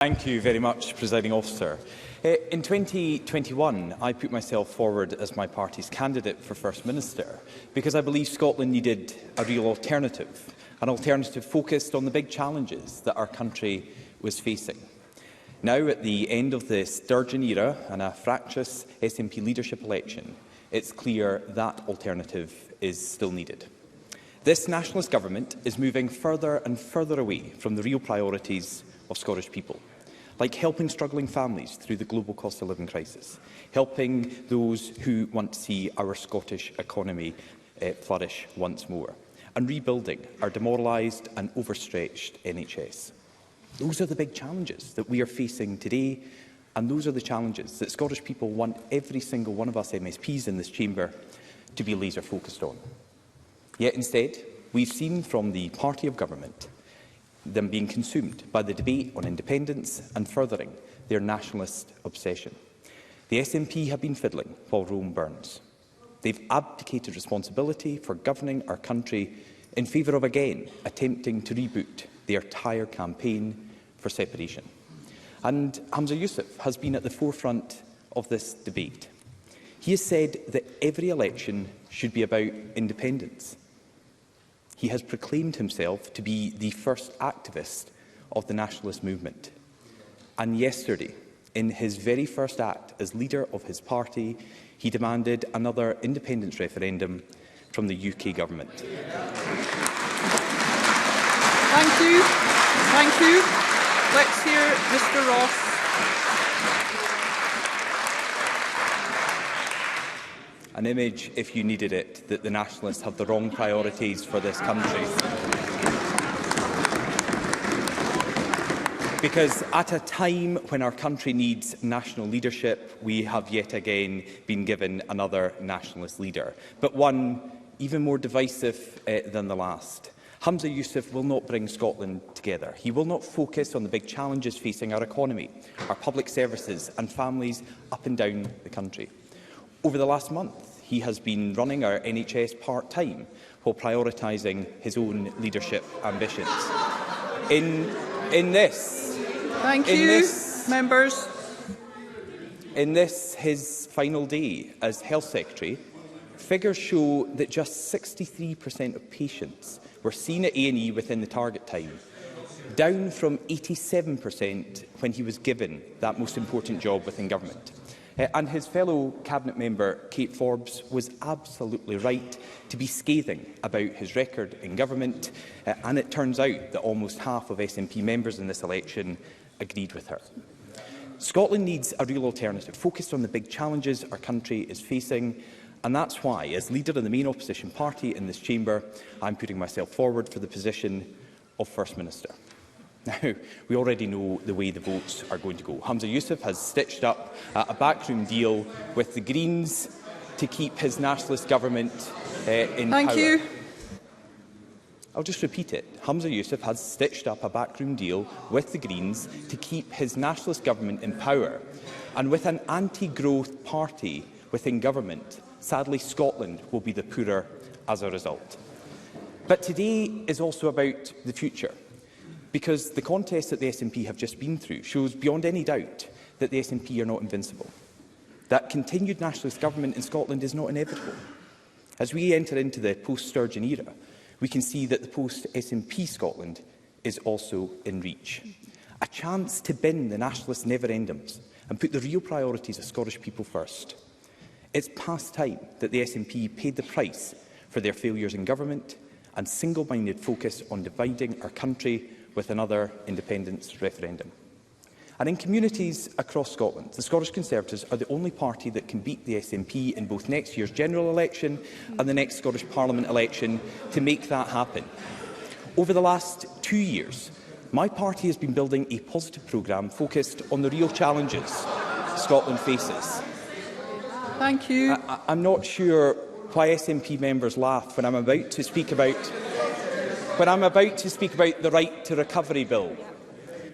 Thank you very much, Presiding Officer. In 2021, I put myself forward as my party's candidate for First Minister because I believe Scotland needed a real alternative, an alternative focused on the big challenges that our country was facing. Now, at the end of the Sturgeon era and a fractious SNP leadership election, it's clear that alternative is still needed. This nationalist government is moving further and further away from the real priorities of Scottish people, like helping struggling families through the global cost of living crisis, helping those who want to see our Scottish economy flourish once more, and rebuilding our demoralised and overstretched NHS. Those are the big challenges that we are facing today, and those are the challenges that Scottish people want every single one of us MSPs in this chamber to be laser focused on. Yet instead, we've seen from the party of government them being consumed by the debate on independence and furthering their nationalist obsession. The SNP have been fiddling while Rome burns. They've abdicated responsibility for governing our country in favour of again attempting to reboot their tired campaign for separation. And Humza Yousaf has been at the forefront of this debate. He has said that every election should be about independence. He has proclaimed himself to be the first activist of the nationalist movement. And yesterday, in his very first act as leader of his party, he demanded another independence referendum from the UK government. Thank you. Thank you. Let's hear Mr Ross. An image, if you needed it, that the nationalists have the wrong priorities for this country. Because at a time when our country needs national leadership, we have yet again been given another nationalist leader, but one even more divisive than the last. Humza Yousaf will not bring Scotland together. He will not focus on the big challenges facing our economy, our public services and families up and down the country. Over the last month, he has been running our NHS part-time while prioritising his own leadership ambitions. In this, his final day as Health Secretary, figures show that just 63% of patients were seen at A&E within the target time, down from 87% when he was given that most important job within government. And his fellow Cabinet member, Kate Forbes, was absolutely right to be scathing about his record in government, and it turns out that almost half of SNP members in this election agreed with her. Scotland needs a real alternative, focused on the big challenges our country is facing, and that's why, as leader of the main opposition party in this chamber, I'm putting myself forward for the position of First Minister. Now, we already know the way the votes are going to go. Humza Yousaf has stitched up a backroom deal with the Greens to keep his nationalist government in power. Thank you. I'll just repeat it. Humza Yousaf has stitched up a backroom deal with the Greens to keep his nationalist government in power. And with an anti-growth party within government, sadly Scotland will be the poorer as a result. But today is also about the future, because the contest that the SNP have just been through shows beyond any doubt that the SNP are not invincible, that continued nationalist government in Scotland is not inevitable. As we enter into the post-Sturgeon era, we can see that the post-SNP Scotland is also in reach. A chance to bin the nationalist never-endings and put the real priorities of Scottish people first. It's past time that the SNP paid the price for their failures in government and single-minded focus on dividing our country with another independence referendum. And in communities across Scotland, the Scottish Conservatives are the only party that can beat the SNP in both next year's general election and the next Scottish Parliament election to make that happen. Over the last 2 years, my party has been building a positive programme focused on the real challenges Scotland faces. Thank you. I'm not sure why SNP members laugh when I'm about to speak about the Right to Recovery Bill.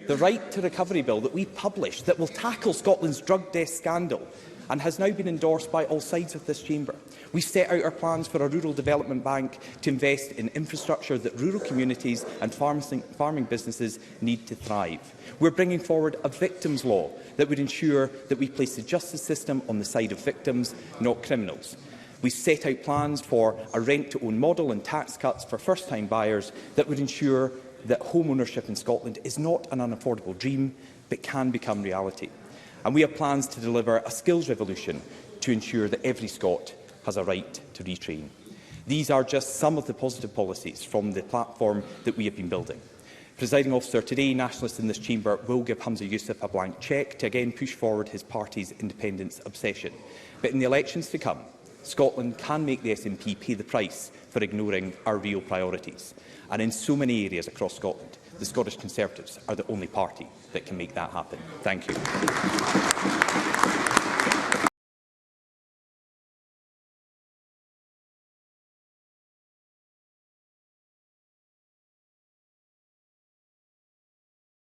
The Right to Recovery Bill that we published that will tackle Scotland's drug death scandal and has now been endorsed by all sides of this chamber. We've set out our plans for a rural development bank to invest in infrastructure that rural communities and farming businesses need to thrive. We're bringing forward a victims' law that would ensure that we place the justice system on the side of victims, not criminals. We've set out plans for a rent-to-own model and tax cuts for first-time buyers that would ensure that home ownership in Scotland is not an unaffordable dream, but can become reality. And we have plans to deliver a skills revolution to ensure that every Scot has a right to retrain. These are just some of the positive policies from the platform that we have been building. Presiding Officer, today nationalists in this chamber will give Humza Yousaf a blank cheque to again push forward his party's independence obsession. But in the elections to come, Scotland can make the SNP pay the price for ignoring our real priorities. And in so many areas across Scotland, the Scottish Conservatives are the only party that can make that happen. Thank you.